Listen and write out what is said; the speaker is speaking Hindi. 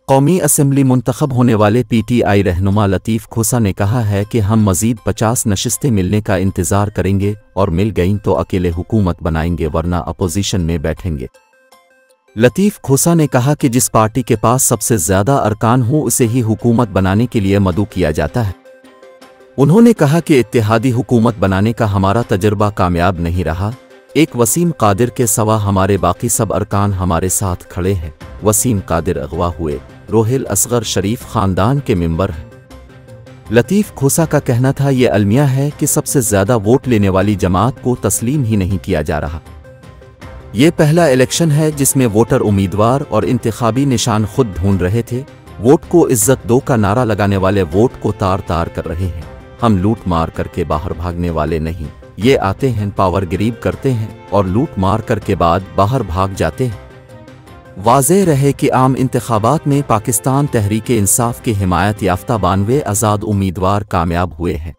कौमी असम्बली मुंतखब होने वाले PTI रहनुमा लतीफ़ खोसा ने कहा है कि हम मज़ीद 50 नशिस्तें मिलने का इंतज़ार करेंगे और मिल गईं तो अकेले हुकूमत बनाएंगे वरना अपोजिशन में बैठेंगे। लतीफ़ खोसा ने कहा कि जिस पार्टी के पास सबसे ज़्यादा अरकान हो उसे ही हुकूमत बनाने के लिए मदऊ किया जाता है। उन्होंने कहा कि इत्तेहादी हुकूमत बनाने का हमारा तजर्बा कामयाब नहीं रहा। एक वसीम कादिर के सवा हमारे बाकी सब अरकान हमारे साथ खड़े हैं। वसीम कादिर अगवा हुए रोहिल असगर शरीफ ख़ानदान के मेंबर हैं। लतीफ़ खोसा का कहना था ये अलमिया है कि सबसे ज़्यादा वोट लेने वाली जमात को तस्लीम ही नहीं किया जा रहा। ये पहला इलेक्शन है जिसमें वोटर उम्मीदवार और इंतखाबी निशान खुद ढूंढ रहे थे। वोट को इज्जत दो का नारा लगाने वाले वोट को तार तार कर रहे हैं। हम लूट मार करके बाहर भागने वाले नहीं, ये आते हैं पावर गरीब करते हैं और लूट मार करके बाद बाहर भाग जाते हैं। वाज़ेह रहे कि आम इंतखाबात में पाकिस्तान तहरीक इंसाफ के हिमायत याफ्ता 92 आज़ाद उम्मीदवार कामयाब हुए हैं।